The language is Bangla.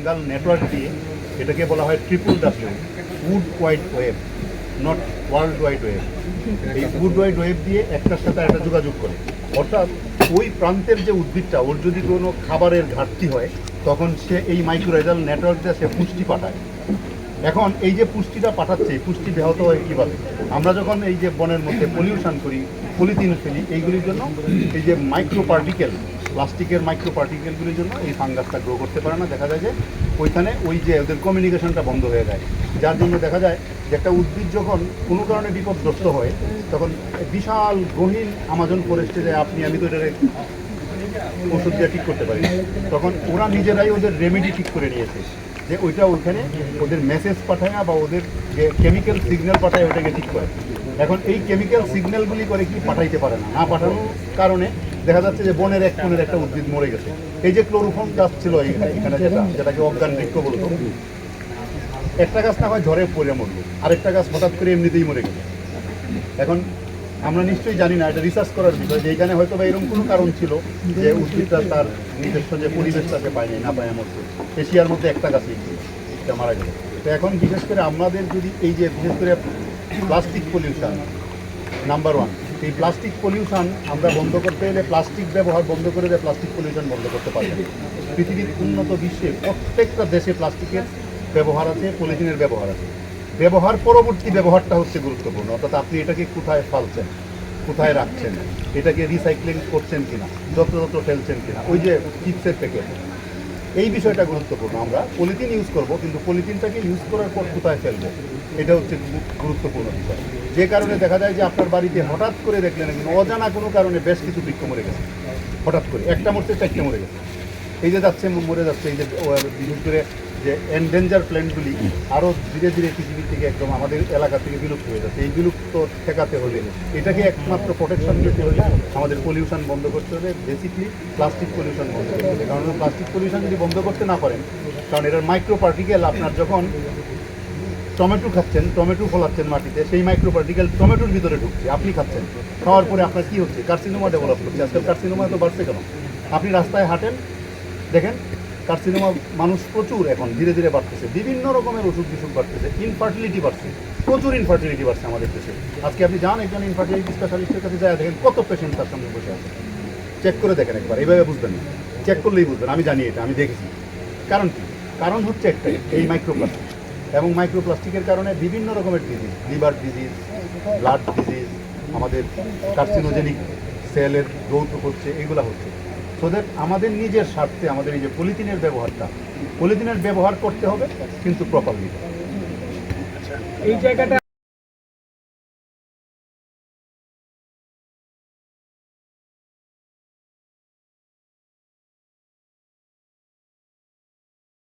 ফাঙ্গাল নেটওয়ার্ক দিয়ে, এটাকে বলা হয় WWW, wood wide web, not world wide web. এই উড ওয়াইড ওয়েব দিয়ে একটার সাথে একটা যোগাযোগ করে, অর্থাৎ ওই প্রান্তের যে উদ্ভিদটা, ওর যদি কোনো খাবারের ঘাটতি হয় তখন সে এই মাইক্রোরাইজাল নেটওয়ার্কটা সে পুষ্টি পাঠায়। এখন এই যে পুষ্টিটা পাঠাচ্ছে, পুষ্টি ব্যাহত হয় কীভাবে? আমরা যখন এই যে বনের মধ্যে পলিউশন করি, পলিথিন ফেলি, এইগুলির জন্য এই যে মাইক্রো পার্টিকেল, প্লাস্টিকের মাইক্রো পার্টিকেলগুলির জন্য এই ফাঙ্গাসটা গ্রো করতে পারে না। দেখা যায় যে ওইখানে ওই যে ওদের কমিউনিকেশনটা বন্ধ হয়ে যায়, যার জন্য দেখা যায় যে একটা উদ্ভিদ যখন কোনো কারণে বিপদগ্রস্ত হয় তখন বিশাল গহীন আমাজন ফরেস্টে যায়, আমি তো এটার ওষুধ দিয়ে ঠিক করতে পারি, তখন ওরা নিজেরাই ওদের রেমেডি ঠিক করে নিয়েছে যে ওইটা ওইখানে ওদের মেসেজ পাঠায় না, বা ওদের যে কেমিক্যাল সিগন্যাল পাঠায় ওটাকে ঠিক করে। এখন এই কেমিক্যাল সিগন্যালগুলি করে কি পাঠাইতে পারে না, পাঠানোর কারণে দেখা যাচ্ছে যে বনের এক কোণের একটা উদ্ভিদ মরে গেছে। এই যে ক্লোরোফর্ম গাছ ছিল এখানে, যেটাকে অজ্ঞান বৃক্ষ বলতো, একটা গাছ না হয় ঝড়ে পড়ে মরলো, আরেকটা গাছ হঠাৎ করে এমনিতেই মরে গেল। এখন আমরা নিশ্চয়ই জানি না, এটা রিসার্চ করার বিষয় যে এখানে হয়তো বা এরকম কোনো কারণ ছিল যে উদ্ভিদটা তার নিজস্ব যে পরিবেশটাকে পায়নি, না পায় মরছে। এশিয়ার মধ্যে একটা গাছই এটা মারা গেল। তো এখন বিশেষ করে আমাদের যদি এই যে বিশেষ করে প্লাস্টিক পলিউশন নাম্বার 1, এই প্লাস্টিক পলিউশন আমরা বন্ধ করতে গেলে, প্লাস্টিক ব্যবহার বন্ধ করে দিয়ে প্লাস্টিক পলিউশন বন্ধ করতে পারবেন। পৃথিবীর উন্নত বিশ্বে প্রত্যেকটা দেশে প্লাস্টিকের ব্যবহার আছে, পলিথিনের ব্যবহার আছে। ব্যবহার পরবর্তী ব্যবহারটা হচ্ছে গুরুত্বপূর্ণ, অর্থাৎ আপনি এটাকে কোথায় ফেলছেন, কোথায় রাখছেন, এটাকে রিসাইক্লিং করছেন কিনা, যত্র ফেলছেন কিনা, ওই যে চিপসের প্যাকেট, এই বিষয়টা গুরুত্বপূর্ণ। আমরা পলিথিন ইউজ করব, কিন্তু পলিথিনটাকে ইউজ করার পর কোথায় ফেলবো, এটা হচ্ছে গুরুত্বপূর্ণ বিষয়। যে কারণে দেখা যায় যে আপনার বাড়িতে হঠাৎ করে দেখলেন অজানা কোনো কারণে বেশ কিছু বৃক্ষ মরে গেছে, হঠাৎ করে একটা মরছে, চারটে মরে গেছে, এই যে যাচ্ছে মরে যাচ্ছে। এই যে বিশেষ করে যে এনডেঞ্জার প্ল্যান্টগুলি আরও ধীরে ধীরে পৃথিবী থেকে একদম আমাদের এলাকা থেকে বিলুপ্ত হয়ে যাচ্ছে। এই বিলুপ্ত ঠেকাতে হলে, এটাকে একমাত্র প্রোটেকশন দিতে হলে আমাদের পলিউশন বন্ধ করতে হবে, বেসিকলি প্লাস্টিক পলিউশন বন্ধ করতে হবে। কারণ প্লাস্টিক পলিউশন যদি বন্ধ করতে না পারেন, কারণ এটার মাইক্রো পার্টিকেল, আপনার যখন টমেটো খাচ্ছেন, টমেটো ফলাচ্ছেন মাটিতে, সেই মাইক্রো পার্টিকেল টমেটোর ভিতরে ঢুকছে, আপনি খাচ্ছেন, খাওয়ার পরে আপনার কী হচ্ছে, কার্সিনোমা ডেভেলপ করছে। আজকাল কার্সিনোমা তো বাড়ছে কেন? আপনি রাস্তায় হাঁটেন, দেখেন কার্সিনোমা মানুষ প্রচুর এখন ধীরে ধীরে বাড়তেছে, বিভিন্ন রকমের অসুখ বিসুখ বাড়তেছে, ইনফার্টিলিটি বাড়ছে, প্রচুর ইনফার্টিলিটি বাড়ছে আমাদের দেশে। আজকে আপনি যান একজন ইনফার্টিলিটি স্পেশালিস্টের কাছে যায়, দেখেন কত পেশেন্ট তার সঙ্গে বসে আছে, চেক করে দেখেন একবার, এইভাবে বুঝবেন না, চেক করলেই বুঝবেন। আমি জানি এটা, আমি দেখেছি। কারণ কি? কারণ হচ্ছে একটাই, এই মাইক্রোপ্লাস্টিক। এবং মাইক্রোপ্লাস্টিকের কারণে বিভিন্ন রকমের disease, liver disease, blood disease, আমাদের কার্সিনোজেনিক সেলের গ্রোথ হচ্ছে, এগুলো হচ্ছে। সো দ্যাট আমাদের নিজের স্বার্থে আমাদের এই যে পলিথিনের ব্যবহার করতে হবে, কিন্তু প্রপারলি। এই জায়গাটা